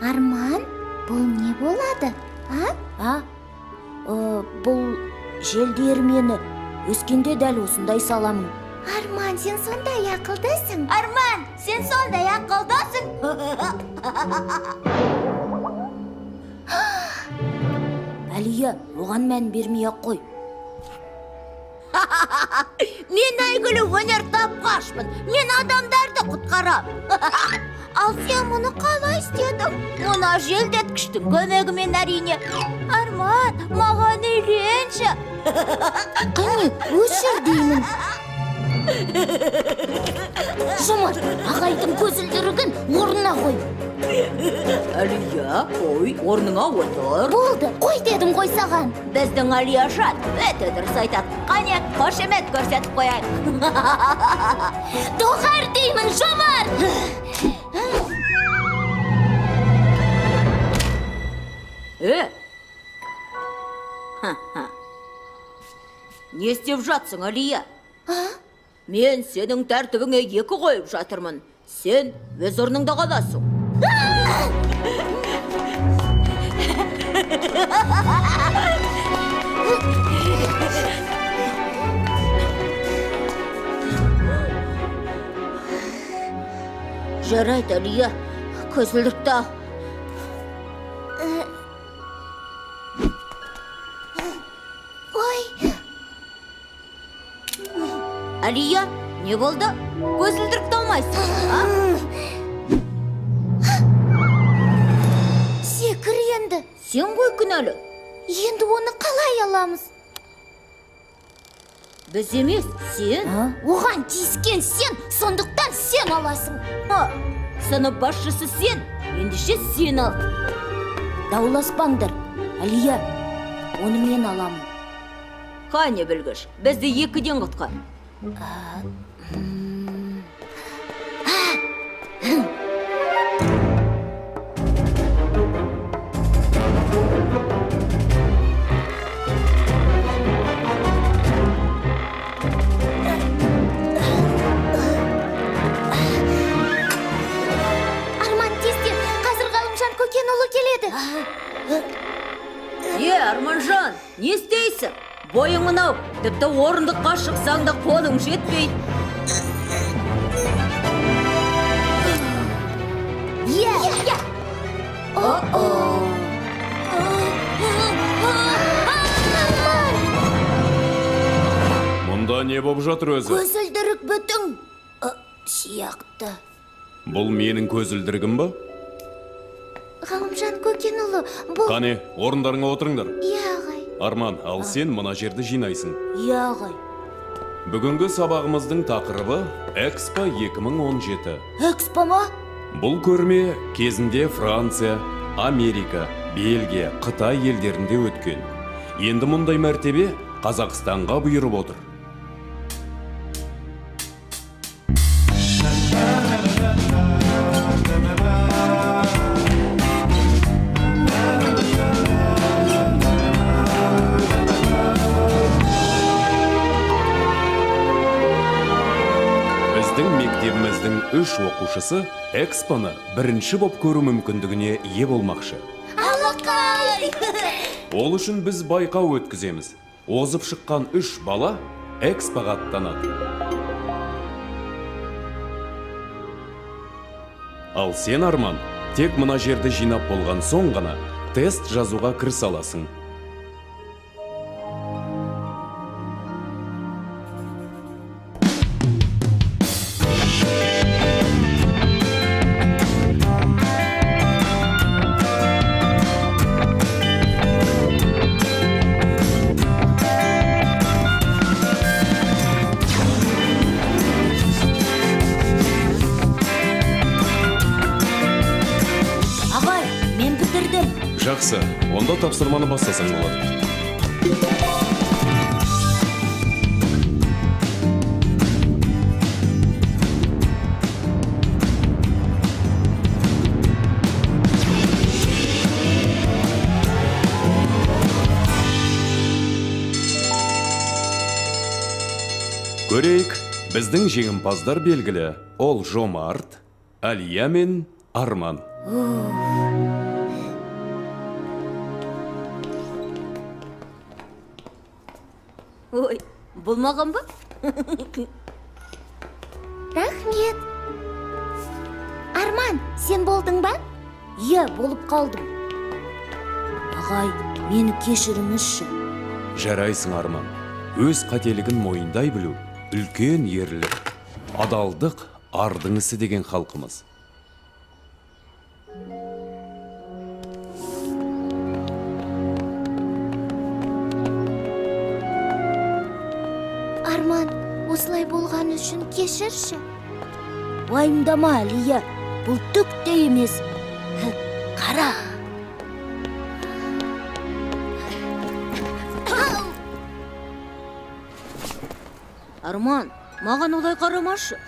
Арман, бұл не болады, а? Бұл жел диірмені. Өскенде дәл осындай саламын. Арман, сен сондай ақылдысың. Арман, сен сондай ақылдасың. Әлия, оған мән бермей-ақ қой. Мен әйгілі өнер тапқашпын. Мен адамдарды құтқарам. Ал сен мұны қалай істедің? Мұна желдеткіштің көмегімен әрине. Арман, маған үйленші. Қане, өшір деймін. Жұмыр, ағайдың көзілдірігін орнына қой. Әлия, қой, орныңа отыр. Болды, қой дедім ғой саған. Біздің Әлия жат, өте дұрыс айтады. Қане, қошемет көрсетіп қояйық. Доғар деймін, Жұмыр. Не істеп жатсың, Әлия? Мен сенің тәртібіңе 2 қойып жатырмын. Сен өз орныңда қаласың. Жарайды, Әлия, көзілдірікті ал. Әлия, не болды? Көзілдірікті алмайсың. Секір енді. Сен ғой күнәлі. Енді оны қалай аламыз? Біз емес, сен. Оған тиіскен сен, сондықтан сен аласың. Сынып басшысы сен, ендеше сен ал. Дауласпаңдар, Әлия, оны мен аламын. Қане білгіш, бізді 2-ден құтқар. Арман, тезде, қазір Ғалымжан Көкенұлы келеді. Арманжан, не істейсің? Бойың мынау, тіпті орындыққа шықсаң да қолың жетпей. Мұнда не боп жатыр өзі? Көзілдірік бүтін сияқты. Бұл менің көзілдірігім ба? Ғалымжан Көкенұлы, бұл... Қане, орындарыңа отырыңдар. Ағай. Арман, ал сен мына жерді жинайсың. Ағай. Бүгінгі сабағымыздың тақырыбы Экспо 2017. Экспо ма? Бұл көрме кезінде Франция, Америка, Бельгия, Қытай елдерінде өткен. Енді мұндай мәртебе Қазақстанға бұйырып отыр. Мектебіміздің 3 оқушысы Экспоны бірінші боп көру мүмкіндігіне ие болмақшы. Алақай! Ол үшін біз байқау өткіземіз. Озып шыққан 3 бала Экспоға аттанады. Ал сен, Арман, тек мына жерді жинап болған соң ғана тест жазуға кірісе аласың. Жақсы, онда тапсырманы бастасаң болады. Көрейік, біздің жеңімпаздар белгілі. Ол Жомарт, Алия мен Арман. Ой, болмаған ба? Рахмет. Арман, сен болдың ба? Иә, болып қалдым. Ағай, мені кешіріңізші. Жарайсың, Арман. Өз қателігін мойындай білу, үлкен ерлік. Адалдық ардың ісі деген халқымыз. Арман, осылай болған үшін кешірші. Уайымдама, Алия, бұл түк те емес. Қара. Арман, маған олай қарамашы.